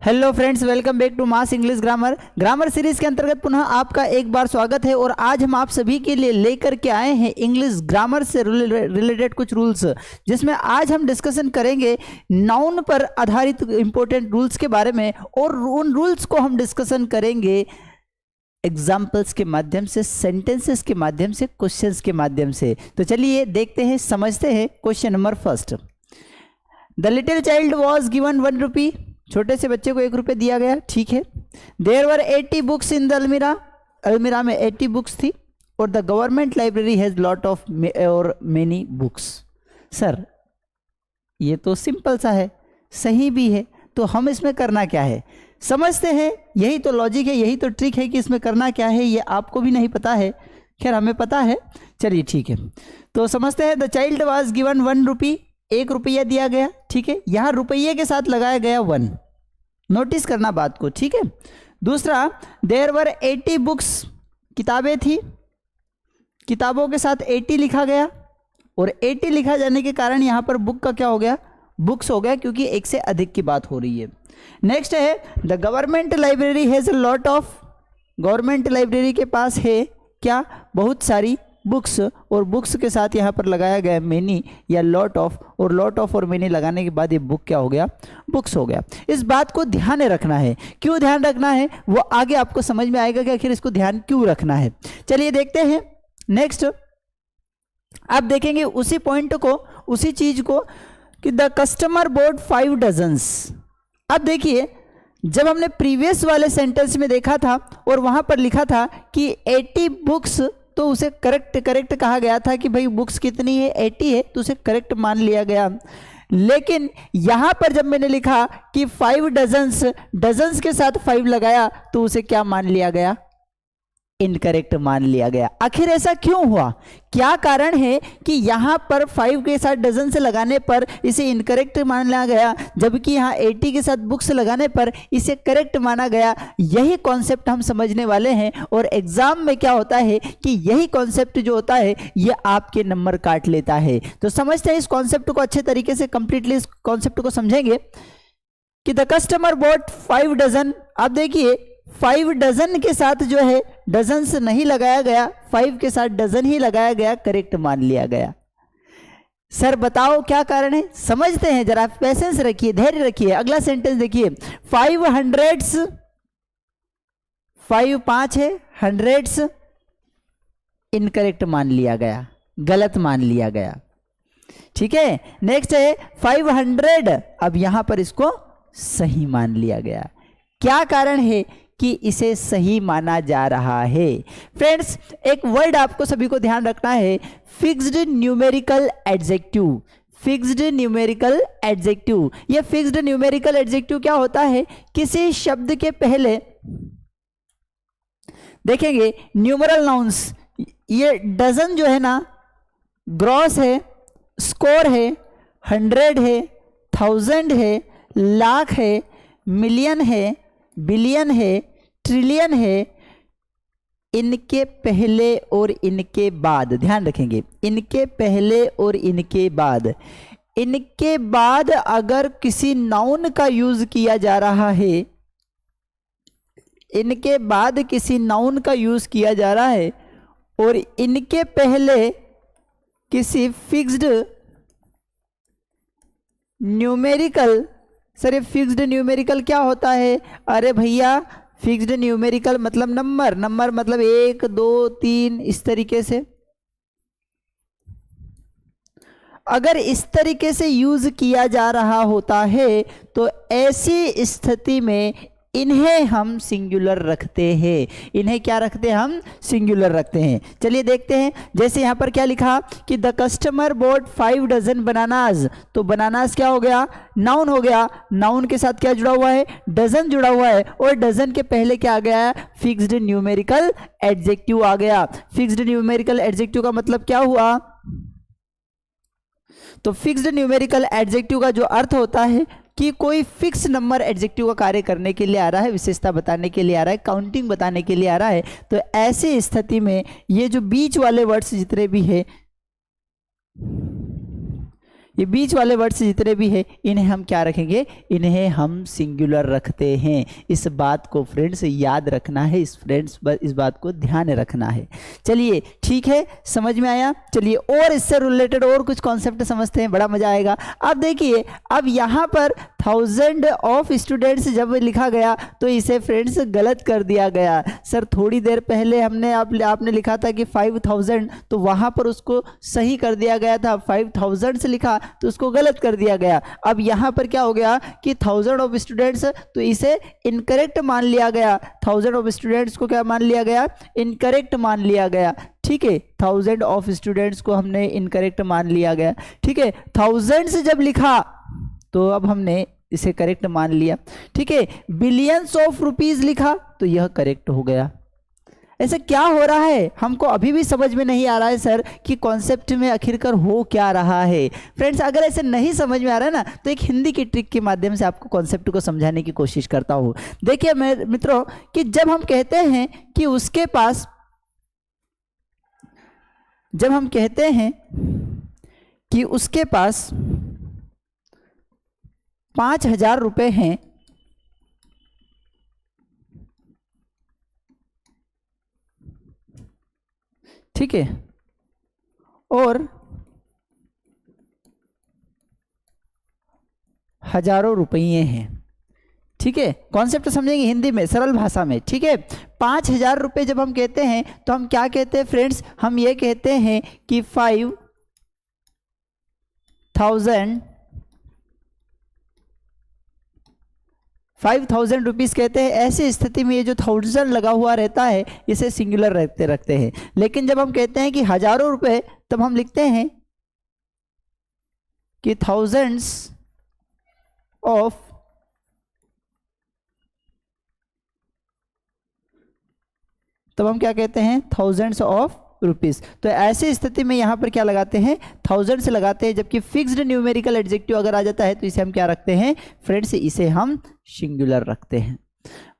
Hello friends, welcome back to mass English grammar series के अंतर्गत पुनः आपका एक बार स्वागत है। और आज हम आप सभी के लिए लेकर के आए हैं इंग्लिश ग्रामर से रिलेटेड कुछ रूल्स, जिसमें आज हम डिस्कशन करेंगे नाउन पर आधारित इंपॉर्टेंट रूल्स के बारे में। और उन रूल्स को हम डिस्कशन करेंगे एग्जाम्पल्स के माध्यम से, सेंटेंसेस के माध्यम से, क्वेश्चंस के माध्यम से। तो चलिए देखते हैं, समझते हैं। Question number first, the little child was given 1 रुपी। छोटे से बच्चे को 1 रुपये दिया गया, ठीक है। There were 80 books in the अलमीरा। अलमीरा में 80 बुक्स थी। और the government library has lot of और मेनी बुक्स। सर ये तो सिंपल सा है, सही भी है, तो हम इसमें करना क्या है समझते हैं। यही तो लॉजिक है, यही तो ट्रिक है कि इसमें करना क्या है। ये आपको भी नहीं पता है, खैर हमें पता है। चलिए ठीक है, तो समझते हैं। द चाइल्ड वाज गिवन 1 रुपी, 1 रुपया दिया गया, ठीक है। यहाँ रुपये के साथ लगाया गया 1, नोटिस करना बात को, ठीक है। दूसरा, देयर वर 80 बुक्स, किताबें थी, किताबों के साथ 80 लिखा गया। और 80 लिखा जाने के कारण यहाँ पर बुक का क्या हो गया, बुक्स हो गया, क्योंकि एक से अधिक की बात हो रही है। नेक्स्ट है, the government library has a lot of. Government library के पास है क्या, बहुत सारी बुक्स। और बुक्स के साथ यहाँ पर लगाया गया मेनी या लॉट ऑफ। और लॉट ऑफ और मेनी लगाने के बाद ये बुक क्या हो गया, बुक्स हो गया। इस बात को ध्यान में रखना है। क्यों ध्यान रखना है वो आगे आपको समझ में आएगा कि आखिर इसको ध्यान क्यों रखना है। चलिए देखते हैं। नेक्स्ट आप देखेंगे उसी पॉइंट को, उसी चीज को, कि द कस्टमर बोट 5 डजन्स। अब देखिए, जब हमने प्रीवियस वाले सेंटेंस में देखा था और वहां पर लिखा था कि 80 बुक्स, तो उसे करेक्ट कहा गया था कि भाई बुक्स कितनी है, 80 है, तो उसे करेक्ट मान लिया गया। लेकिन यहां पर जब मैंने लिखा कि 5 डजन्स, डजन्स के साथ 5 लगाया, तो उसे क्या मान लिया गया, इनकरेक्ट मान लिया गया। आखिर ऐसा क्यों हुआ, क्या कारण है कि यहां पर 5 के साथ डजन से लगाने पर इसे इनकरेक्ट माना गया, जबकि यहां 80 के साथ बुक्स लगाने पर इसे करेक्ट माना गया। यही कॉन्सेप्ट हम समझने वाले हैं। और एग्जाम में क्या होता है कि यही कॉन्सेप्ट जो होता है ये आपके नंबर काट लेता है। तो समझते हैं इस कॉन्सेप्ट को अच्छे तरीके से, कंप्लीटली इस कॉन्सेप्ट को समझेंगे कि द कस्टमर बॉट 5 डजन। आप देखिए 5 डजन के साथ जो है डजन्स नहीं लगाया गया, 5 के साथ डजन ही लगाया गया, करेक्ट मान लिया गया। सर बताओ क्या कारण है, समझते हैं जरा, पेशेंस रखिए, धैर्य रखिए। अगला सेंटेंस देखिए, 5 हंड्रेड्स, 5 5 है, हंड्रेड्स इनकरेक्ट मान लिया गया, गलत मान लिया गया, ठीक है। नेक्स्ट है 500, अब यहां पर इसको सही मान लिया गया। क्या कारण है कि इसे सही माना जा रहा है। फ्रेंड्स एक वर्ड आपको सभी को ध्यान रखना है, fixed numerical adjective. Fixed numerical adjective, ये फिक्स्ड न्यूमेरिकल एडजेक्टिव क्या होता है, किसी शब्द के पहले देखेंगे न्यूमरल नाउन्स। ये डजन जो है ना, ग्रॉस है, स्कोर है, 100 है, 1000 है, लाख है, मिलियन है, बिलियन है, ट्रिलियन है, इनके पहले और इनके बाद, ध्यान रखेंगे, इनके पहले और इनके बाद, इनके बाद अगर किसी नाउन का यूज किया जा रहा है, इनके बाद किसी नाउन का यूज किया जा रहा है और इनके पहले किसी फिक्स्ड न्यूमेरिकल। सर ये फिक्स्ड न्यूमेरिकल क्या होता है, अरे भैया फिक्स्ड न्यूमेरिकल मतलब नंबर, नंबर मतलब 1 2 3 इस तरीके से। अगर इस तरीके से यूज किया जा रहा होता है तो ऐसी स्थिति में इन्हें हम सिंगुलर रखते हैं। इन्हें क्या रखते हैं, हम सिंगुलर रखते हैं। चलिए देखते हैं, जैसे यहां पर क्या लिखा कि the customer bought 5 dozen bananas, तो बनानाज क्या हो गया, नाउन हो गया। नाउन के साथ क्या जुड़ा हुआ है, डजन जुड़ा हुआ है। और डजन के पहले क्या आ गया, फिक्स्ड न्यूमेरिकल एडजेक्टिव आ गया। फिक्स्ड न्यूमेरिकल एडजेक्टिव का मतलब क्या हुआ, तो फिक्स्ड न्यूमेरिकल एडजेक्टिव का जो अर्थ होता है कि कोई फिक्स नंबर एडजेक्टिव का कार्य करने के लिए आ रहा है, विशेषता बताने के लिए आ रहा है, काउंटिंग बताने के लिए आ रहा है। तो ऐसी स्थिति में ये जो बीच वाले वर्ड्स जितने भी है, ये बीच वाले वर्ड्स जितने भी हैं इन्हें हम क्या रखेंगे, इन्हें हम सिंगुलर रखते हैं। इस बात को फ्रेंड्स याद रखना है, इस बात को ध्यान रखना है। चलिए ठीक है, समझ में आया। चलिए और इससे रिलेटेड और कुछ कॉन्सेप्ट समझते हैं, बड़ा मजा आएगा। अब देखिए, अब यहाँ पर 1000 ऑफ स्टूडेंट्स जब लिखा गया तो इसे फ्रेंड्स गलत कर दिया गया। सर थोड़ी देर पहले आपने लिखा था कि 5000, तो वहाँ पर उसको सही कर दिया गया था, 5000 से लिखा तो उसको गलत कर दिया गया। अब यहाँ पर क्या हो गया कि 1000 ऑफ स्टूडेंट्स, तो इसे इनकरेक्ट मान लिया गया। 1000 ऑफ स्टूडेंट्स को क्या मान लिया गया, इनकरेक्ट मान लिया गया। ठीक है, 1000 ऑफ स्टूडेंट्स को हमने इनकरेक्ट मान लिया गया। ठीक है, 1000 से जब लिखा तो अब हमने इसे करेक्ट मान लिया। ठीक है, बिलियंस ऑफ रुपीज लिखा तो यह करेक्ट हो गया। ऐसा क्या हो रहा है, हमको अभी भी समझ में नहीं आ रहा है सर कि कॉन्सेप्ट में आखिरकार हो क्या रहा है। फ्रेंड्स अगर ऐसे नहीं समझ में आ रहा है ना, तो एक हिंदी की ट्रिक के माध्यम से आपको कॉन्सेप्ट को समझाने की कोशिश करता हूँ। देखिए मेरे मित्रों, कि जब हम कहते हैं कि उसके पास, जब हम कहते हैं कि उसके पास 5000 रुपए हैं, ठीक है, और हजारों रुपये हैं। ठीक है, कॉन्सेप्ट समझेंगे हिंदी में, सरल भाषा में। ठीक है, 5000 रुपये जब हम कहते हैं तो हम क्या कहते हैं फ्रेंड्स, हम ये कहते हैं कि 5000 रुपीज़ कहते हैं। ऐसी स्थिति में ये जो 1000 लगा हुआ रहता है इसे सिंगुलर रखते हैं। लेकिन जब हम कहते हैं कि हजारों रुपए, तब हम लिखते हैं कि थाउजेंड्स ऑफ, तब हम क्या कहते हैं, थाउजेंड्स ऑफ रुपीस। तो ऐसी स्थिति में यहां पर क्या लगाते हैं, 1000 से लगाते हैं। जबकि फिक्स्ड न्यूमेरिकल एडजेक्टिव अगर आ जाता है तो इसे हम क्या रखते हैं फ्रेंड्स, इसे हम सिंगुलर रखते हैं।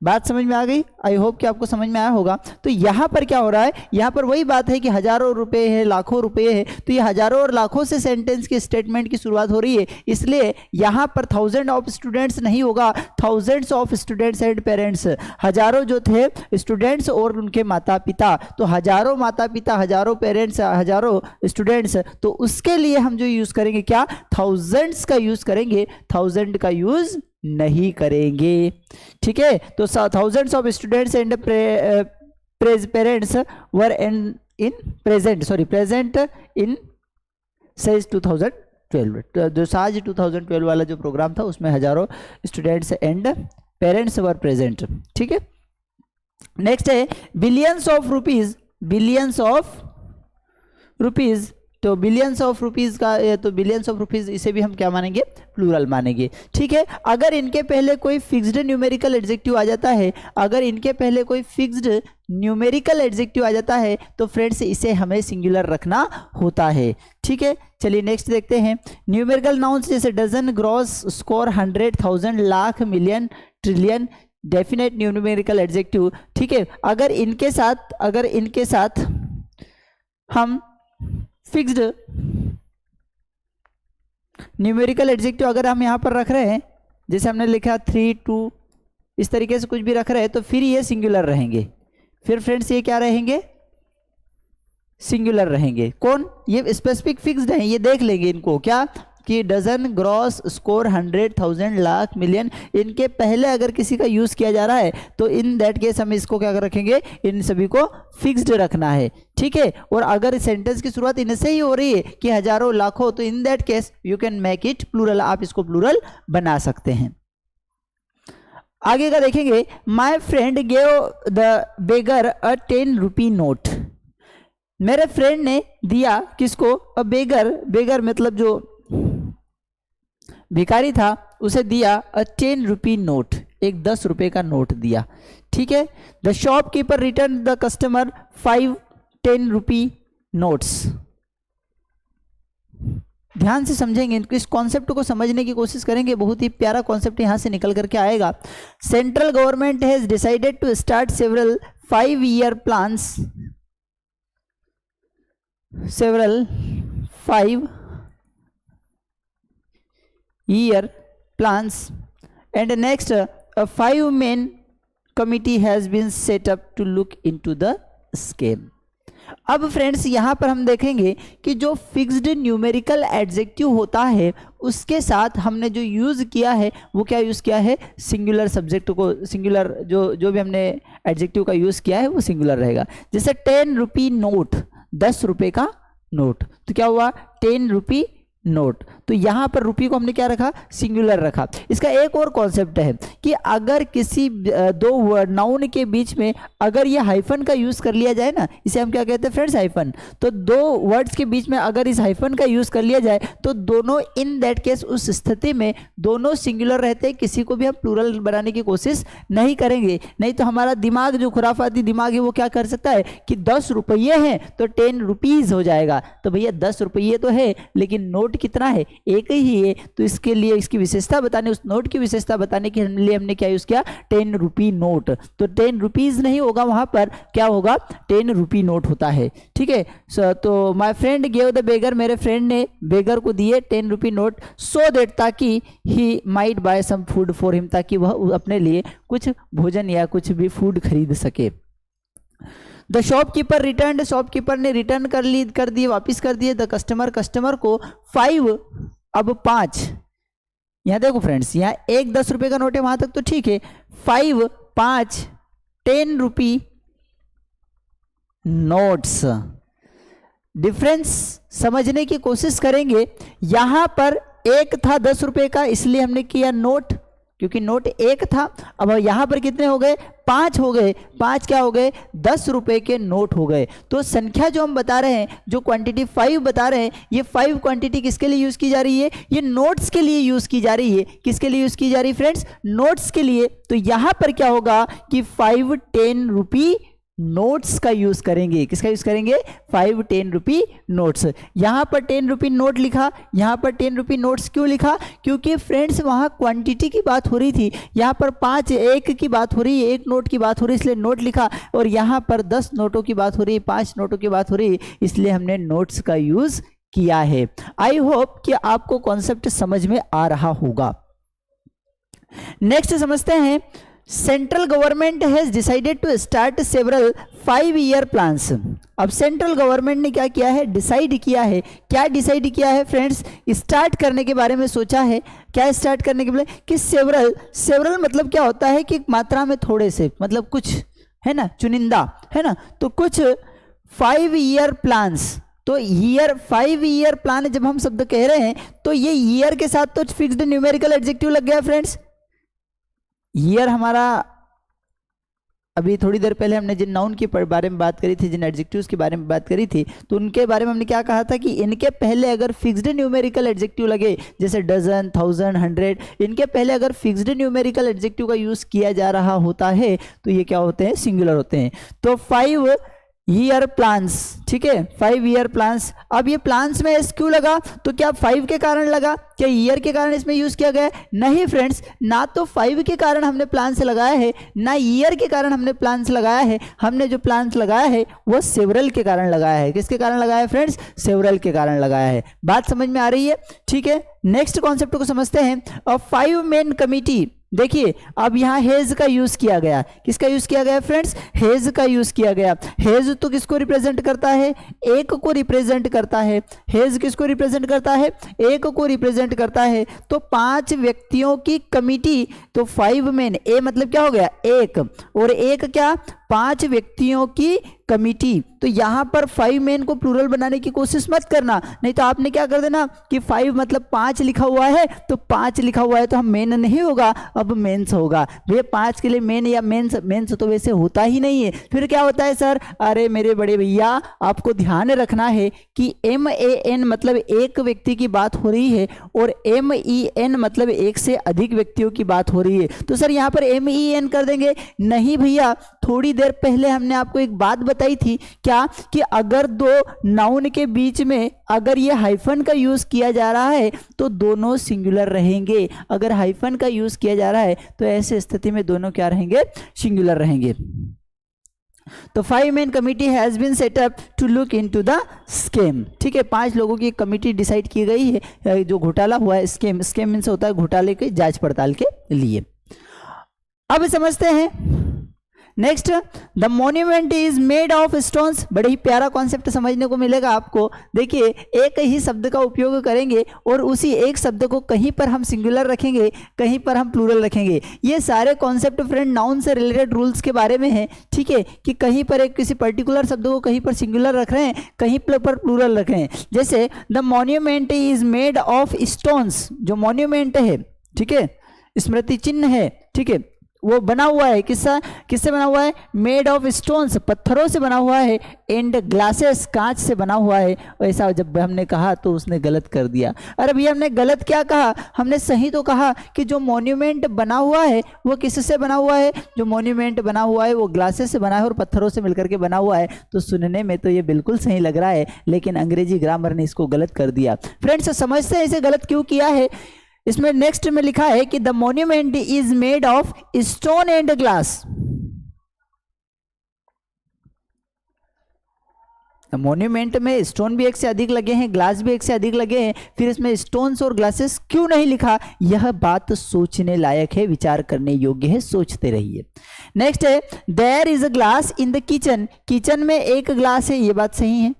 बात समझ में आ गई? आई होप कि आपको समझ में आया होगा। तो यहाँ पर क्या हो रहा है, यहाँ पर वही बात है कि हजारों रुपए है, लाखों रुपए है, तो ये हजारों और लाखों से सेंटेंस की स्टेटमेंट की शुरुआत हो रही है। इसलिए यहाँ पर 1000 ऑफ स्टूडेंट्स नहीं होगा, thousands of students and parents. हजारों जो थे स्टूडेंट्स और उनके माता पिता, तो हजारों माता पिता, हजारों पेरेंट्स, हजारों स्टूडेंट्स, तो उसके लिए हम जो यूज करेंगे क्या, थाउजेंड्स का यूज करेंगे, 1000 का यूज नहीं करेंगे। ठीक है, तो thousands of students and parents were in present in says 2012। जो साज 2012 वाला जो प्रोग्राम था उसमें हजारों students and parents were present. ठीक है, नेक्स्ट है billions of rupees. Billions of rupees, तो बिलियंस ऑफ रुपीज का, तो बिलियंस ऑफ रुपीज इसे भी हम क्या मानेंगे, प्लूरल मानेंगे। ठीक है, अगर इनके पहले कोई फिक्स्ड न्यूमेरिकल एडजेक्टिव आ जाता है, अगर इनके पहले कोई फिक्स्ड न्यूमेरिकल एडजेक्टिव आ जाता है तो फ्रेंड्स इसे हमें सिंगुलर रखना होता है। ठीक है, चलिए नेक्स्ट देखते हैं। न्यूमेरिकल नाउन्स जैसे dozen, gross, score, 100, 1000, lakh, million, trillion, definite numerical adjective. ठीक है, अगर इनके साथ हम फिक्स्ड न्यूमेरिकल एडजेक्टिव अगर हम यहाँ पर रख रहे हैं, जैसे हमने लिखा 3, 2, इस तरीके से कुछ भी रख रहे हैं, तो फिर ये सिंगुलर रहेंगे। फिर फ्रेंड्स ये क्या रहेंगे, सिंगुलर रहेंगे। कौन, ये स्पेसिफिक फिक्स्ड हैं, ये देख लेंगे इनको क्या, कि dozen, gross, score, 100, 1000, lakh, million, इनके पहले अगर किसी का यूज किया जा रहा है तो इन दैट केस हम इसको क्या रखेंगे, इन सभी को फिक्स्ड रखना है। ठीक है, और अगर सेंटेंस की शुरुआत इनसे ही हो रही है कि हजारों, लाखों, तो in that case you can make it plural, आप इसको प्लूरल बना सकते हैं। आगे का देखेंगे, my friend gave the beggar a 10 rupee note. मेरे फ्रेंड ने दिया किसको, अ बेगर, बेगर मतलब जो भिखारी था, उसे दिया अ 10 रुपी नोट, एक 10 रुपए का नोट दिया। ठीक है, the shopkeeper return the customer 5 10 rupee notes. ध्यान से समझेंगे, इस कॉन्सेप्ट को समझने की कोशिश करेंगे, बहुत ही प्यारा कॉन्सेप्ट यहां से निकल करके आएगा। Central government has decided to start several 5-year plans, several 5 year plans, and next a 5-man committee has been set up to look into the scheme. अब फ्रेंड्स यहाँ पर हम देखेंगे कि जो फिक्स्ड न्यूमेरिकल एडजेक्टिव होता है उसके साथ हमने जो यूज़ किया है वो क्या यूज़ किया है, सिंगुलर सब्जेक्ट को, सिंगुलर जो भी हमने एडजेक्टिव का यूज़ किया है वो सिंगुलर रहेगा। जैसे 10 रुपी नोट, 10 रुपये का नोट, तो क्या हुआ 10 रुपी नोट, तो यहाँ पर रुपी को हमने क्या रखा, सिंगुलर रखा। इसका एक और कॉन्सेप्ट है कि अगर किसी दो नाउन के बीच में अगर ये हाइफन का यूज़ कर लिया जाए ना, इसे हम क्या कहते हैं फ्रेंड्स, हाइफन। तो दो वर्ड्स के बीच में अगर इस हाइफन का यूज़ कर लिया जाए तो दोनों इन दैट केस, उस स्थिति में दोनों सिंगुलर रहते हैं, किसी को भी हम प्लूरल बनाने की कोशिश नहीं करेंगे। नहीं तो हमारा दिमाग जो खुराफाती दिमाग है वो क्या कर सकता है कि 10 रुपये हैं तो 10 रुपीज़ हो जाएगा। तो भैया 10 रुपये तो है लेकिन नोट कितना है, एक ही है। तो इसके लिए इसकी विशेषता बताने, उस नोट की विशेषता बताने के लिए हमने क्या यूज किया, 10 रुपी नोट। तो 10 रुपीज नहीं होगा, वहां पर क्या होगा, 10 रुपी नोट होता है। ठीक है। तो माय फ्रेंड गेव द बेगर, मेरे फ्रेंड ने बेगर को दिए 10 रुपी नोट, सो दैट, ताकि he might buy some food for him, ताकि वह अपने लिए कुछ भोजन या कुछ भी फूड खरीद सके। द शॉपकीपर रिटर्न, शॉपकीपर ने रिटर्न कर दिए, वापिस कर दिए। द कस्टमर, कस्टमर को 5, अब 5, यहाँ देखो फ्रेंड्स, यहाँ एक 10 रुपये का नोट है, वहां तक तो ठीक है। 5, 5 10 रुपी नोट्स। डिफरेंस समझने की कोशिश करेंगे। यहां पर एक था 10 रुपये का, इसलिए हमने किया नोट, क्योंकि नोट एक था। अब यहां पर कितने हो गए, 5 हो गए। 5 क्या हो गए, 10 रुपए के नोट हो गए। तो संख्या जो हम बता रहे हैं, जो क्वांटिटी 5 बता रहे हैं, ये 5 क्वांटिटी किसके लिए यूज की जा रही है, ये नोट्स के लिए यूज की जा रही है। किसके लिए यूज की जा रही है फ्रेंड्स, नोट्स के लिए। तो यहां पर क्या होगा कि 5 10 रुपी नोट्स का यूज करेंगे। किसका यूज करेंगे, 5 10 रुपी नोट्स। यहां पर 10 रुपी नोट लिखा, यहां पर 10 रुपी नोट्स क्यों लिखा, क्योंकि फ्रेंड्स वहां क्वांटिटी की बात हो रही थी। यहां पर 5 एक की बात हो रही है, एक नोट की बात हो रही है, इसलिए नोट लिखा। और यहां पर 10 नोटों की बात हो रही है, 5 नोटों की बात हो रही है, इसलिए हमने नोट्स का यूज किया है। आई होप कि आपको कॉन्सेप्ट समझ में आ रहा होगा। नेक्स्ट समझते हैं, central government has decided to start several 5-year plans. अब सेंट्रल गवर्नमेंट ने क्या किया है, डिसाइड किया है। क्या डिसाइड किया है फ्रेंड्स, स्टार्ट करने के बारे में सोचा है। क्या स्टार्ट करने के बारे में, कि सेवरल मतलब क्या होता है कि मात्रा में थोड़े से, मतलब कुछ है ना, चुनिंदा है ना। तो कुछ 5-year प्लान्स, तो ईयर 5-year प्लान जब हम शब्द कह रहे हैं तो ये ईयर के साथ तो फिक्स्ड न्यूमेरिकल एडजेक्टिव लग गया फ्रेंड्स। ईयर हमारा, अभी थोड़ी देर पहले हमने जिन नाउन के बारे में बात करी थी, जिन एडजेक्टिव्स के बारे में बात करी थी, तो उनके बारे में हमने क्या कहा था कि इनके पहले अगर फिक्स्ड न्यूमेरिकल एडजेक्टिव लगे, जैसे डजन, 1000, 100, इनके पहले अगर फिक्स्ड न्यूमेरिकल एडजेक्टिव का यूज किया जा रहा होता है तो ये क्या होते हैं, सिंगुलर होते हैं। तो 5-year प्लान्स, ठीक है, 5-year प्लान्स। अब ये प्लान्स में एस क्यों लगा, तो क्या 5 के कारण लगा, क्या ईयर के कारण इसमें यूज किया गया? नहीं फ्रेंड्स, ना तो 5 के कारण हमने प्लान से लगाया है, ना ईयर के कारण हमने प्लान से लगाया है। हमने जो प्लान लगाया है वो सेवरल के कारण लगाया है। किसके कारण लगाया है फ्रेंड्स, सेवरल के कारण लगाया है। बात समझ में आ रही है, ठीक है। नेक्स्ट कॉन्सेप्ट को समझते हैं। 5-man कमिटी, देखिए अब यहाँ हेज का यूज किया गया। किसका यूज किया गया फ्रेंड्स, हेज का यूज किया गया। हेज तो किसको रिप्रेजेंट करता है, एक को रिप्रेजेंट करता है। हेज किसको रिप्रेजेंट करता है, एक को रिप्रेजेंट करता है। तो 5 व्यक्तियों की कमिटी, तो 5-man, ए मतलब क्या हो गया, एक, और एक क्या, 5 व्यक्तियों की कमिटी। तो यहां पर 5-man को प्लूरल बनाने की कोशिश मत करना, नहीं तो आपने क्या कर देना कि 5 मतलब 5 लिखा हुआ है, तो 5 लिखा हुआ है तो हम मेन नहीं होगा, अब मेंस होगा। भैया 5 के लिए मेन या मेंस, मेंस तो वैसे होता ही नहीं है। फिर क्या होता है सर, अरे मेरे बड़े भैया आपको ध्यान रखना है कि MAN मतलब एक व्यक्ति की बात हो रही है, और MEN मतलब एक से अधिक व्यक्तियों की बात हो रही है। तो सर यहाँ पर MEN कर देंगे, नहीं भैया, थोड़ी देर पहले हमने आपको एक बात बताई थी, क्या, कि अगर 2 नाउन के बीच में अगर ये हाइफन का यूज किया जा रहा है तो दोनों सिंगुलर रहेंगे। अगर हाइफन का यूज किया जा रहा है तो ऐसे स्थिति में दोनों क्या रहेंगे, सिंगुलर रहेंगे। तो 5 men committee has been set up to look into the scam. ठीक है, 5 लोगों की एक कमिटी डिसाइड की गई है जो घोटाला हुआ है, स्कैम मीन्स होता है घोटाले के जांच पड़ताल के लिए। अब समझते हैं next, the monument is made of stones. बड़े ही प्यारा कॉन्सेप्ट समझने को मिलेगा आपको। देखिए, एक ही शब्द का उपयोग करेंगे और उसी एक शब्द को कहीं पर हम सिंगुलर रखेंगे, कहीं पर हम प्लूरल रखेंगे। ये सारे कॉन्सेप्ट फ्रेंड नाउन से रिलेटेड रूल्स के बारे में है। ठीक है, कि कहीं पर एक किसी पर्टिकुलर शब्द को कहीं पर सिंगुलर रख रहे हैं, कहीं पर प्लूरल रख रहे हैं। जैसे the monument is made of stones, जो मॉन्यूमेंट है, ठीक है, स्मृति चिन्ह है, ठीक है, वो बना हुआ है किससे बना हुआ है? मेड ऑफ स्टोन्स, पत्थरों से बना हुआ है। एंड ग्लासेस, कांच से बना हुआ है। ऐसा जब हमने कहा तो उसने गलत कर दिया। अरे भैया, हमने गलत क्या कहा? हमने सही तो कहा कि जो मॉन्यूमेंट बना हुआ है वो किससे बना हुआ है? जो मॉन्यूमेंट बना हुआ है वो ग्लासेस से बना है और पत्थरों से मिलकर के बना हुआ है। तो सुनने में तो ये बिल्कुल सही लग रहा है, लेकिन अंग्रेजी ग्रामर ने इसको गलत कर दिया। फ्रेंड्स, समझते हैं इसे गलत क्यों किया है। इसमें नेक्स्ट में लिखा है कि the monument is made of stone and glass. Monument में स्टोन भी एक से अधिक लगे हैं, ग्लास भी एक से अधिक लगे हैं, फिर इसमें स्टोन्स और ग्लासेस क्यों नहीं लिखा? यह बात सोचने लायक है, विचार करने योग्य है, सोचते रहिए। नेक्स्ट है, there is a glass in the kitchen. Kitchen में एक ग्लास है, ये बात सही है।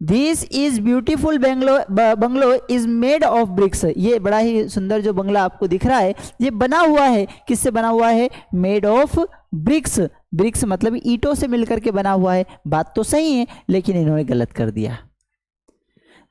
This is beautiful bungalow is made of bricks. ये बड़ा ही सुंदर जो बंगला आपको दिख रहा है, ये बना हुआ है, किससे बना हुआ है? Made of BRICS. ब्रिक्स मतलब ईंटों से मिलकर के बना हुआ है। बात तो सही है, लेकिन इन्होंने गलत कर दिया।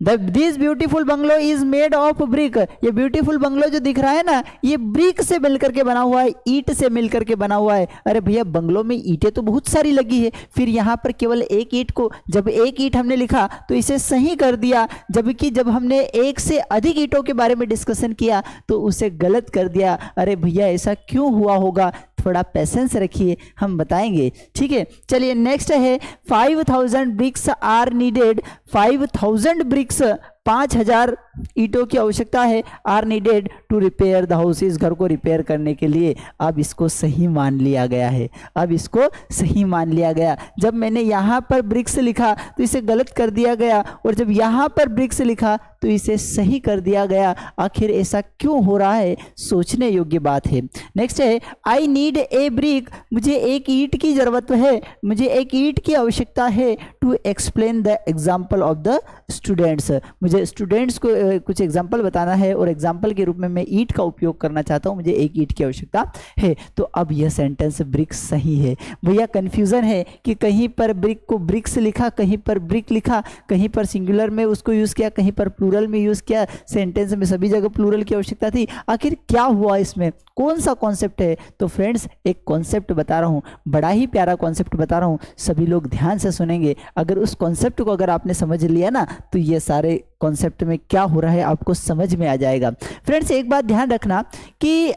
This beautiful bungalow is made of brick. ये ब्यूटीफुल बंगलो जो दिख रहा है ना, ये ब्रिक से मिलकर के बना हुआ है, ईंट से मिलकर के बना हुआ है। अरे भैया, बंगलो में ईंटें तो बहुत सारी लगी है, फिर यहाँ पर केवल एक ईंट को, जब एक ईंट हमने लिखा तो इसे सही कर दिया, जबकि जब हमने एक से अधिक ईंटों के बारे में डिस्कशन किया तो उसे गलत कर दिया। अरे भैया, ऐसा क्यों हुआ होगा? थोड़ा पेशेंस रखिए, हम बताएंगे। ठीक है, चलिए नेक्स्ट है 5000 ब्रिक्स आर नीडेड। 5000 ब्रिक्स, 5000 ईंटों की आवश्यकता है, are needed to repair the house, इस घर को रिपेयर करने के लिए। अब इसको सही मान लिया गया है, अब इसको सही मान लिया गया। जब मैंने यहाँ पर ब्रिक्स लिखा तो इसे गलत कर दिया गया, और जब यहाँ पर ब्रिक्स लिखा तो इसे सही कर दिया गया। आखिर ऐसा क्यों हो रहा है? सोचने योग्य बात है। नेक्स्ट है, आई नीड ए ब्रिक। मुझे एक ईंट की जरूरत है, मुझे एक ईंट की आवश्यकता है to explain the example of the students. मुझे स्टूडेंट्स को कुछ एग्जाम्पल बताना है और एग्जाम्पल के रूप में मैं ईंट का उपयोग करना चाहता हूँ, मुझे एक ईंट की आवश्यकता है। तो अब यह सेंटेंस ब्रिक सही है। भैया, कन्फ्यूजन है कि कहीं पर ब्रिक को ब्रिक्स लिखा, कहीं पर ब्रिक लिखा, कहीं पर सिंगुलर में उसको यूज़ किया, कहीं पर प्लूरल में यूज़ किया। सेंटेंस में सभी जगह प्लूरल की आवश्यकता थी। आखिर क्या हुआ इसमें? कौन सा कॉन्सेप्ट है? तो फ्रेंड्स, एक कॉन्सेप्ट बता रहा हूँ, बड़ा ही प्यारा कॉन्सेप्ट बता रहा हूँ, सभी लोग ध्यान से सुनेंगे। अगर उस कॉन्सेप्ट को अगर आपने समझ लिया ना, तो ये सारे कॉन्सेप्ट में क्या हो रहा है आपको समझ में आ जाएगा। फ्रेंड्स, एक बात ध्यान रखना कि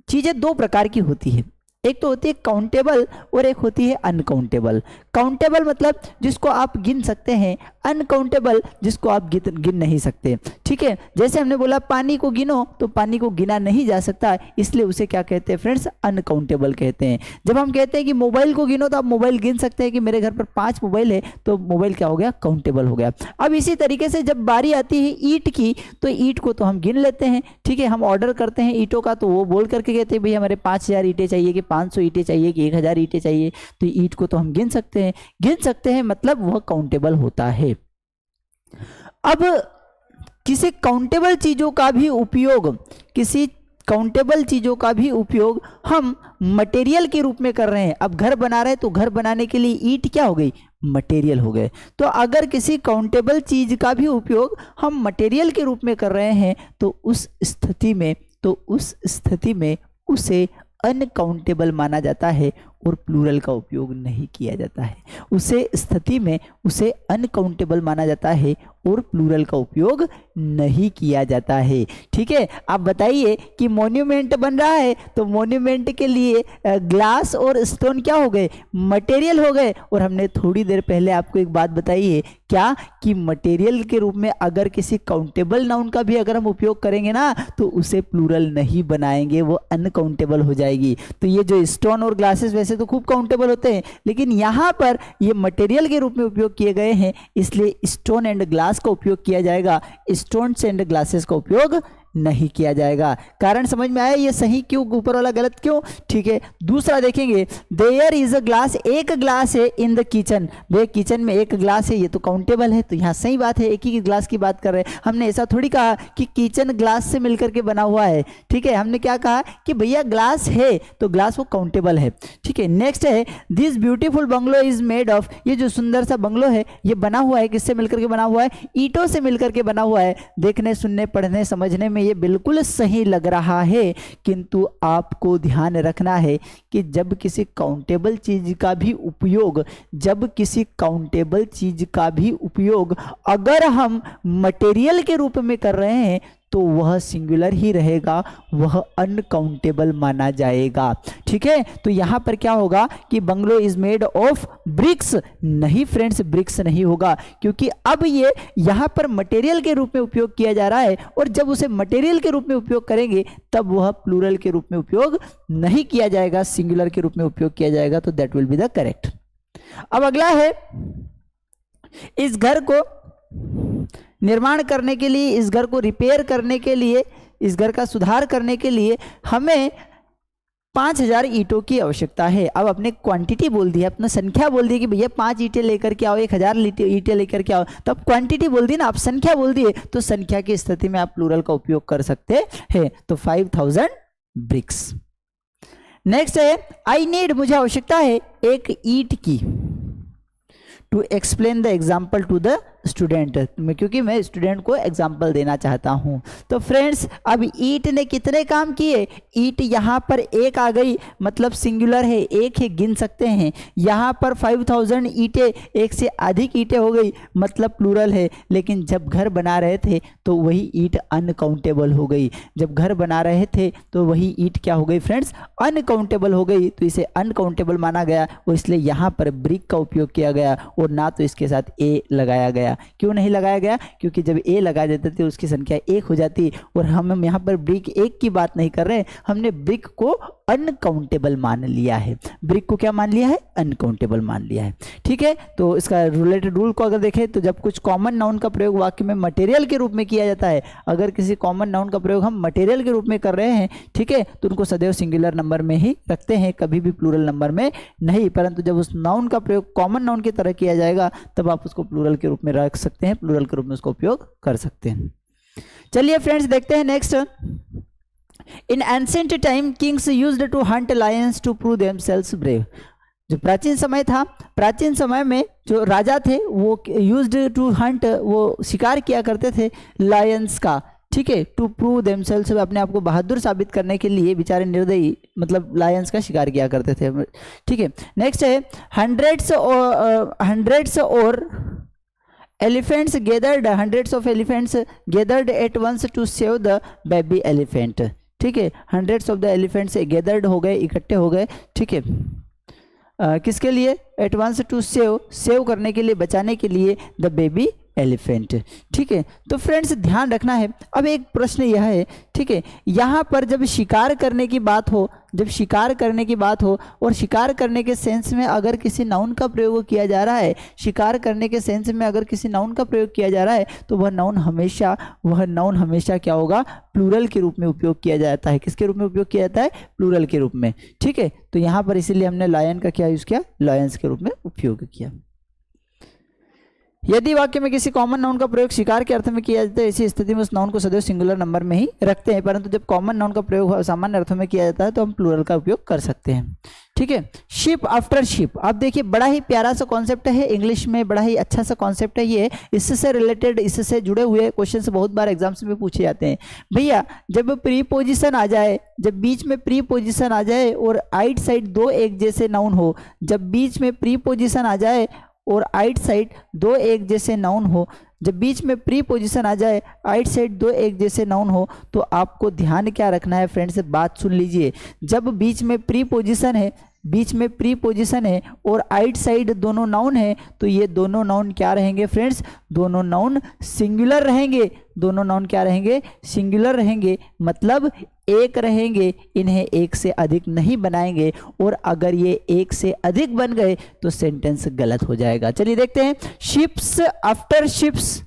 चीज़ें दो प्रकार की होती है। एक तो होती है काउंटेबल और एक होती है अनकाउंटेबल। काउंटेबल मतलब जिसको आप गिन सकते हैं, अनकाउंटेबल जिसको आप गिन नहीं सकते। ठीक है, जैसे हमने बोला पानी को गिनो, तो पानी को गिना नहीं जा सकता, इसलिए उसे क्या कहते हैं फ्रेंड्स? अनकाउंटेबल कहते हैं। जब हम कहते हैं कि मोबाइल को गिनो, तो आप मोबाइल गिन सकते हैं कि मेरे घर पर 5 मोबाइल है, तो मोबाइल क्या हो गया? काउंटेबल हो गया। अब इसी तरीके से जब बारी आती है ईंट की, तो ईंट को तो हम गिन लेते हैं। ठीक है, हम ऑर्डर करते हैं ईंटों का, तो वो बोल करके कहते हैं भाई हमारे 5000 ईंटें चाहिए, कि 500 ईंटें चाहिए, कि 1000 ईंटें चाहिए। तो ईंट को तो हम गिन सकते हैं, मतलब वह काउंटेबल होता है। अब किसी काउंटेबल चीजों का भी उपयोग हम मटेरियल के रूप में कर रहे हैं। अब घर बना रहे हैं, तो घर बनाने के लिए ईंट क्या हो गई? मटेरियल हो गए। तो अगर किसी काउंटेबल चीज का भी उपयोग हम मटेरियल के रूप में कर रहे हैं, तो उस स्थिति में उसे अनकाउंटेबल माना जाता है और प्लूरल का उपयोग नहीं किया जाता है। उसे स्थिति में उसे अनकाउंटेबल माना जाता है और प्लूरल का उपयोग नहीं किया जाता है। ठीक है, आप बताइए कि मॉन्यूमेंट बन रहा है, तो मॉन्यूमेंट के लिए ग्लास और स्टोन क्या हो गए? मटेरियल हो गए। और हमने थोड़ी देर पहले आपको एक बात बताई है, क्या कि मटेरियल के रूप में अगर किसी काउंटेबल नाउन का भी अगर हम उपयोग करेंगे ना, तो उसे प्लूरल नहीं बनाएंगे, वो अनकाउंटेबल हो जाएगी। तो ये जो स्टोन और ग्लासेस वैसे ऐसे तो खूब काउंटेबल होते हैं, लेकिन यहाँ पर ये मटेरियल के रूप में उपयोग किए गए हैं, इसलिए स्टोन एंड ग्लास का उपयोग किया जाएगा, स्टोन्स एंड ग्लासेस का उपयोग नहीं किया जाएगा। कारण समझ में आया ये सही क्यों, ऊपर वाला गलत क्यों? ठीक है, दूसरा देखेंगे, देयर इज अ ग्लास, एक ग्लास है इन द किचन, वे किचन में एक ग्लास है, ये तो काउंटेबल है, तो यहाँ सही बात है, एक ही ग्लास की बात कर रहे हैं। हमने ऐसा थोड़ी कहा कि किचन ग्लास से मिलकर के बना हुआ है, ठीक है, हमने क्या कहा कि भैया ग्लास है तो ग्लास वो काउंटेबल है। ठीक है, नेक्स्ट है, this beautiful bungalow is made of, ये जो सुंदर सा बंगलो है ये बना हुआ है, किससे मिलकर के बना हुआ है? ईंटों से मिलकर के बना हुआ है। देखने, सुनने, पढ़ने, समझने में ये बिल्कुल सही लग रहा है, किंतु आपको ध्यान रखना है कि जब किसी काउंटेबल चीज का भी उपयोग, जब किसी काउंटेबल चीज का भी उपयोग अगर हम मटेरियल के रूप में कर रहे हैं तो वह सिंगुलर ही रहेगा, वह अनकाउंटेबल माना जाएगा। ठीक है, तो यहां पर क्या होगा कि bungalow is made of BRICS, नहीं फ्रेंड्स, ब्रिक्स नहीं होगा, क्योंकि अब ये यहां पर मटेरियल के रूप में उपयोग किया जा रहा है, और जब उसे मटेरियल के रूप में उपयोग करेंगे तब वह प्लूरल के रूप में उपयोग नहीं किया जाएगा, सिंगुलर के रूप में उपयोग किया जाएगा, तो that will be the correct. अब अगला है, इस घर को निर्माण करने के लिए, इस घर को रिपेयर करने के लिए, इस घर का सुधार करने के लिए हमें 5000 ईंटों की आवश्यकता है। अब अपने क्वांटिटी बोल दी है, अपना संख्या बोल दी कि भैया 5 ईंटें लेकर के आओ, 1000 ईंटें लेकर के आओ, तब क्वांटिटी बोल दी ना, आप संख्या बोल दिए, तो संख्या की स्थिति में आप प्लूरल का उपयोग कर सकते हैं, तो 5000 ब्रिक्स। नेक्स्ट है, आई नीड, मुझे आवश्यकता है एक ईंट की, to explain the example to the student, क्योंकि मैं स्टूडेंट को एग्जाम्पल देना चाहता हूं। तो फ्रेंड्स, अब ईंट ने कितने काम किए? ईंट यहां पर एक आ गई, मतलब सिंगुलर है, एक है, गिन सकते हैं। यहां पर 5000 ईंटें, एक से अधिक ईंटें हो गई, मतलब प्लूरल है, लेकिन जब घर बना रहे थे तो वही ईंट अनकाउंटेबल हो गई। जब घर बना रहे थे तो वही ईंट क्या हो गई फ्रेंड्स? अनकाउंटेबल हो गई, तो इसे अनकाउंटेबल माना गया, और इसलिए यहां पर ब्रिक का उपयोग किया गया और ना तो इसके साथ ए लगाया गया। क्यों नहीं लगाया गया? क्योंकि जब ए लगा देते थे उसकी संख्या 1 हो जाती, और हम यहाँ पर ब्रिक 1 की बात नहीं कर रहे, हमने ब्रिक को अनकाउंटेबल मान लिया है। ब्रिक को क्या मान लिया है? अनकाउंटेबल मान लिया है। ठीक है, तो इसका रिलेटेड रूल को अगर देखें तो जब कुछ कॉमन नाउन का प्रयोग वाक्य में मटेरियल के रूप में किया जाता है, अगर किसी कॉमन नाउन का प्रयोग हम मटेरियल के रूप में कर रहे हैं, ठीक है, तो उनको सदैव सिंगुलर नंबर में ही रखते हैं, कभी भी प्लूरल नंबर में नहीं। परंतु जब उस नाउन का प्रयोग कॉमन नाउन की तरह किया जाएगा तब आप उसको प्लूरल के रूप में रख सकते हैं, प्लूरल के रूप में उसका उपयोग कर सकते हैं। चलिए फ्रेंड्स, देखते हैं next. In ancient time kings used to hunt lions to prove themselves brave. जो प्राचीन समय था, प्राचीन समय में जो राजा थे वो यूज्ड टू हंट, वो शिकार किया करते थे लायंस का, ठीक है, टू प्रूव देमसेल्व्स, अपने आप को बहादुर साबित करने के लिए बेचारे निर्दयी, मतलब लायंस का शिकार किया करते थे। ठीक है, नेक्स्ट है, हंड्रेड्स और elephants gathered, hundreds of elephants gathered at once to save the baby elephant। ठीक है, hundreds of the elephants gathered हो गए, इकट्ठे हो गए, ठीक है, किसके लिए? at once to save करने के लिए, बचाने के लिए the baby एलिफेंट। ठीक है, तो फ्रेंड्स ध्यान रखना है। अब एक प्रश्न यह है, ठीक है, यहाँ पर जब शिकार करने की बात हो, जब शिकार करने की बात हो और शिकार करने के सेंस में अगर किसी नाउन का प्रयोग किया जा रहा है, शिकार करने के सेंस में अगर किसी नाउन का प्रयोग किया जा रहा है, तो वह नाउन हमेशा क्या होगा? प्लूरल के रूप में उपयोग किया जाता है। किसके रूप में उपयोग किया जाता है? प्लूरल के रूप में। ठीक है, तो यहाँ पर इसीलिए हमने लायन का क्या यूज किया? लायंस के रूप में उपयोग किया। यदि वाक्य में किसी कॉमन नाउन का प्रयोग शिकार के अर्थ में किया जाता है, ऐसी स्थिति में उस नाउन को सदैव सिंगुलर नंबर में ही रखते हैं, परंतु जब कॉमन नाउन का प्रयोग सामान्य अर्थों में किया जाता है तो हम प्लूरल का उपयोग कर सकते हैं। ठीक है, शिप आफ्टर शिप, आप देखिए बड़ा ही प्यारा सा कॉन्सेप्ट है, इंग्लिश में बड़ा ही अच्छा सा कॉन्सेप्ट है ये। इससे रिलेटेड, इससे जुड़े हुए क्वेश्चन बहुत बार एग्जाम्स में पूछे जाते हैं। भैया जब प्रीपोजिशन आ जाए, जब बीच में प्रीपोजिशन आ जाए और आइट साइड दो एक जैसे नाउन हो, जब बीच में प्रीपोजिशन आ जाए और आइट साइड दो एक जैसे नाउन हो, जब बीच में प्रीपोजिशन आ जाए, आइट साइड दो एक जैसे नाउन हो, तो आपको ध्यान क्या रखना है फ्रेंड्स? बात सुन लीजिए। जब बीच में प्रीपोजिशन है, बीच में प्रीपोजिशन है और आइट साइड दोनों नाउन है, तो ये दोनों नाउन क्या रहेंगे फ्रेंड्स, दोनों नाउन सिंगुलर रहेंगे। दोनों नाउन क्या रहेंगे, सिंगुलर रहेंगे, मतलब एक रहेंगे, इन्हें एक से अधिक नहीं बनाएंगे, और अगर ये एक से अधिक बन गए तो सेंटेंस गलत हो जाएगा। चलिए देखते हैं, शिप्स आफ्टर शिप्स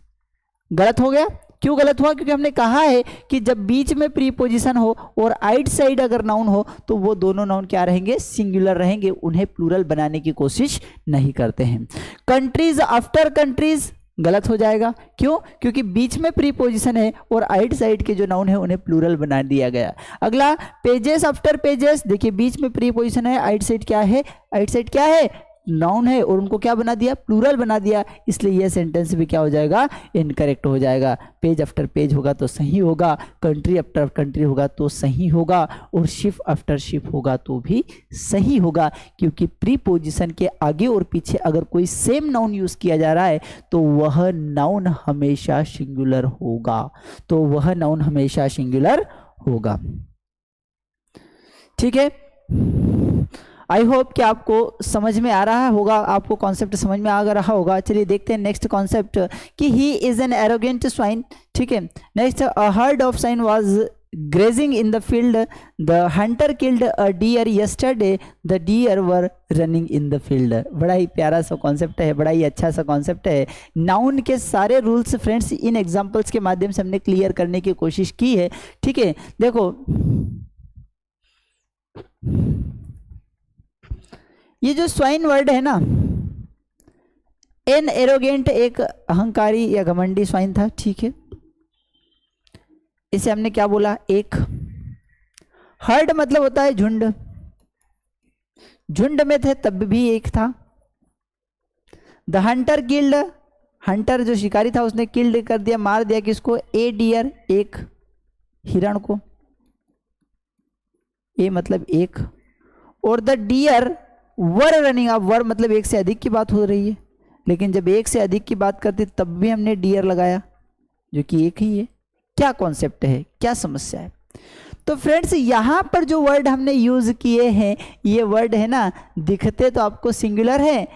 गलत हो गया। क्यों गलत हुआ, क्योंकि हमने कहा है कि जब बीच में प्रीपोजिशन हो और आइट साइड अगर नाउन हो तो वो दोनों नाउन क्या रहेंगे, सिंगुलर रहेंगे, उन्हें प्लूरल बनाने की कोशिश नहीं करते हैं। कंट्रीज आफ्टर कंट्रीज गलत हो जाएगा। क्यों, क्योंकि बीच में प्रीपोजिशन है और आइट साइड के जो नाउन है उन्हें प्लूरल बना दिया गया। अगला, पेजेस आफ्टर पेजेस, देखिए बीच में प्रीपोजिशन है, आइट साइड क्या है, आइट साइड क्या है, नाउन है, और उनको क्या बना दिया, प्लूरल बना दिया, इसलिए यह सेंटेंस भी क्या हो जाएगा, इनकरेक्ट हो जाएगा। पेज आफ्टर पेज होगा तो सही होगा, कंट्री आफ्टर कंट्री होगा तो सही होगा, और शिप आफ्टर शिप होगा तो भी सही होगा, क्योंकि प्रीपोजिशन के आगे और पीछे अगर कोई सेम नाउन यूज किया जा रहा है तो वह नाउन हमेशा सिंगुलर होगा, तो वह नाउन हमेशा सिंगुलर होगा। ठीक है, आई होप कि आपको समझ में आ रहा होगा, आपको कॉन्सेप्ट समझ में आ रहा होगा। चलिए देखते हैं नेक्स्ट कॉन्सेप्ट कि he is an arrogant swine. ठीक है, next, a herd of swine was grazing in the field, the hunter killed a deer yesterday, the deer were running in the field. बड़ा ही प्यारा सा कॉन्सेप्ट है, बड़ा ही अच्छा सा कॉन्सेप्ट है। नाउन के सारे रूल्स फ्रेंड्स इन एग्जाम्पल्स के माध्यम से हमने क्लियर करने की कोशिश की है। ठीक है, देखो ये जो स्वाइन वर्ड है ना, एन एरोगेंट एक अहंकारी या घमंडी स्वाइन था। ठीक है, इसे हमने क्या बोला, एक। हर्ड मतलब होता है झुंड, झुंड में थे तब भी एक था। द हंटर किल्ड, हंटर जो शिकारी था उसने किल्ड कर दिया, मार दिया किसको, ए डियर, एक हिरण को, ए मतलब एक। और द डियर वर रनिंग, अब वर मतलब एक से अधिक की बात हो रही है, लेकिन जब एक से अधिक की बात करते तब भी हमने डियर लगाया जो कि एक ही है। क्या कॉन्सेप्ट है, क्या समस्या है? तो फ्रेंड्स यहाँ पर जो वर्ड हमने यूज किए हैं, ये वर्ड है ना, दिखते तो आपको सिंगुलर है,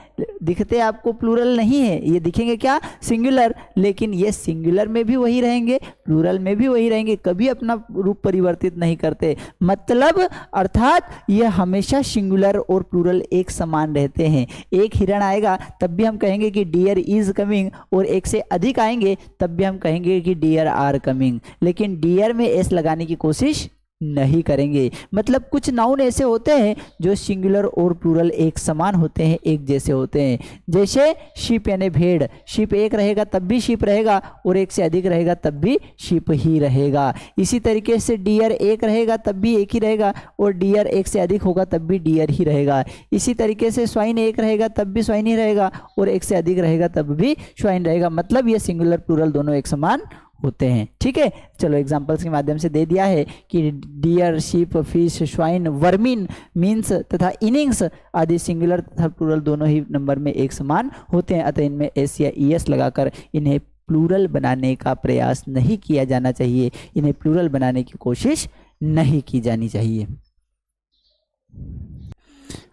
दिखते आपको प्लूरल नहीं है, ये दिखेंगे क्या, सिंगुलर, लेकिन ये सिंगुलर में भी वही रहेंगे, प्लूरल में भी वही रहेंगे, कभी अपना रूप परिवर्तित नहीं करते। मतलब अर्थात ये हमेशा सिंगुलर और प्लूरल एक समान रहते हैं। एक हिरण आएगा तब भी हम कहेंगे कि डियर इज कमिंग, और एक से अधिक आएंगे तब भी हम कहेंगे कि डियर आर कमिंग, लेकिन डियर में एस लगाने की कोशिश नहीं करेंगे। मतलब कुछ नाउन ऐसे होते हैं जो सिंगुलर और प्लूरल एक समान होते हैं, एक जैसे होते हैं। जैसे शीप यानी भेड़, शीप एक रहेगा तब भी शीप रहेगा, और एक से अधिक रहेगा तब भी शीप ही रहेगा। इसी तरीके से डियर एक रहेगा तब भी एक ही रहेगा, और डियर एक से अधिक होगा तब भी डियर ही रहेगा। इसी तरीके से स्वाइन एक रहेगा तब भी स्वाइन ही रहेगा, और एक से अधिक रहेगा तब भी स्वाइन रहेगा। मतलब ये सिंगुलर प्लूरल दोनों एक समान होते हैं। ठीक है, चलो एग्जांपल्स के माध्यम से दे दिया है कि deer, sheep, fish, swine, vermin, means तथा इनिंग्स आदि सिंगुलर तथा प्लूरल दोनों ही नंबर में एक समान होते हैं, अतः इनमें एस या ईएस लगाकर इन्हें प्लूरल बनाने का प्रयास नहीं किया जाना चाहिए, इन्हें प्लूरल बनाने की कोशिश नहीं की जानी चाहिए।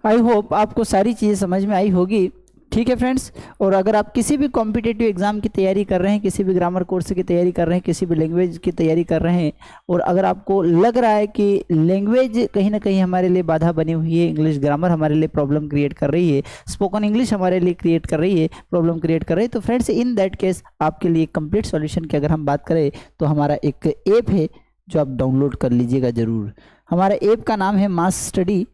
आई होप आपको सारी चीज़ें समझ में आई होगी। ठीक है फ्रेंड्स, और अगर आप किसी भी कॉम्पिटिटिव एग्जाम की तैयारी कर रहे हैं, किसी भी ग्रामर कोर्स की तैयारी कर रहे हैं, किसी भी लैंग्वेज की तैयारी कर रहे हैं, और अगर आपको लग रहा है कि लैंग्वेज कहीं ना कहीं हमारे लिए बाधा बनी हुई है, इंग्लिश ग्रामर हमारे लिए प्रॉब्लम क्रिएट कर रही है, स्पोकन इंग्लिश हमारे लिए क्रिएट कर रही है, प्रॉब्लम क्रिएट कर रही है, तो फ्रेंड्स इन दैट केस आपके लिए कंप्लीट सॉल्यूशन की अगर हम बात करें तो हमारा एक ऐप है जो आप डाउनलोड कर लीजिएगा ज़रूर। हमारा ऐप का नाम है मास स्टडी।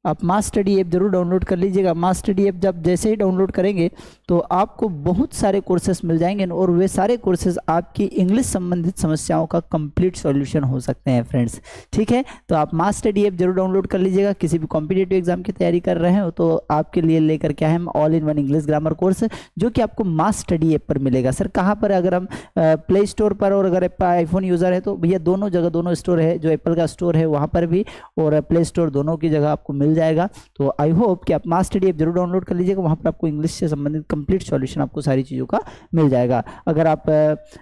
आप मास स्टडी ऐप जरूर डाउनलोड कर लीजिएगा। मास स्टडी ऐप जब जैसे ही डाउनलोड करेंगे तो आपको बहुत सारे कोर्सेज मिल जाएंगे, और वे सारे कोर्सेज आपकी इंग्लिश संबंधित समस्याओं का कंप्लीट सॉल्यूशन हो सकते हैं फ्रेंड्स। ठीक है, तो आप मास स्टडी ऐप जरूर डाउनलोड कर लीजिएगा। किसी भी कॉम्पिटिटिव एग्जाम की तैयारी कर रहे हो तो आपके लिए लेकर के आए हम all in one English grammar course, जो कि आपको मास स्टडी ऐप पर मिलेगा। सर कहाँ पर? अगर हम प्ले स्टोर पर, और अगर आईफोन यूज़र है तो भैया दोनों जगह, दोनों स्टोर है, जो एप्पल का स्टोर है वहाँ पर भी और प्ले स्टोर, दोनों की जगह आपको मिल मिल जाएगा। तो आई होप कि आप मास स्टडी ऐप जरूर डाउनलोड कर लीजिएगा, वहाँ पर आपको इंग्लिश से संबंधित कंप्लीट सॉल्यूशन आपको सारी चीज़ों का मिल जाएगा। अगर आप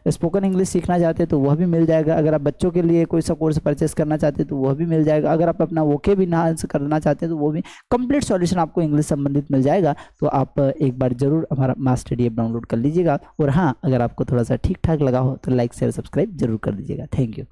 स्पोकन इंग्लिश सीखना चाहते हैं तो वह भी मिल जाएगा। अगर आप बच्चों के लिए कोई सा कोर्स परचेस करना चाहते हैं तो वह भी मिल जाएगा। अगर आप अपना वोके भी इनहांस करना चाहते हैं तो वो भी कंप्लीट सॉल्यूशन आपको इंग्लिश संबंधित मिल जाएगा। तो आप एक बार जरूर हमारा मास स्टडी ऐप डाउनलोड कर लीजिएगा। और हाँ, अगर आपको थोड़ा सा ठीक ठाक लगा हो तो लाइक शेयर सब्सक्राइब जरूर कर दीजिएगा। Thank you.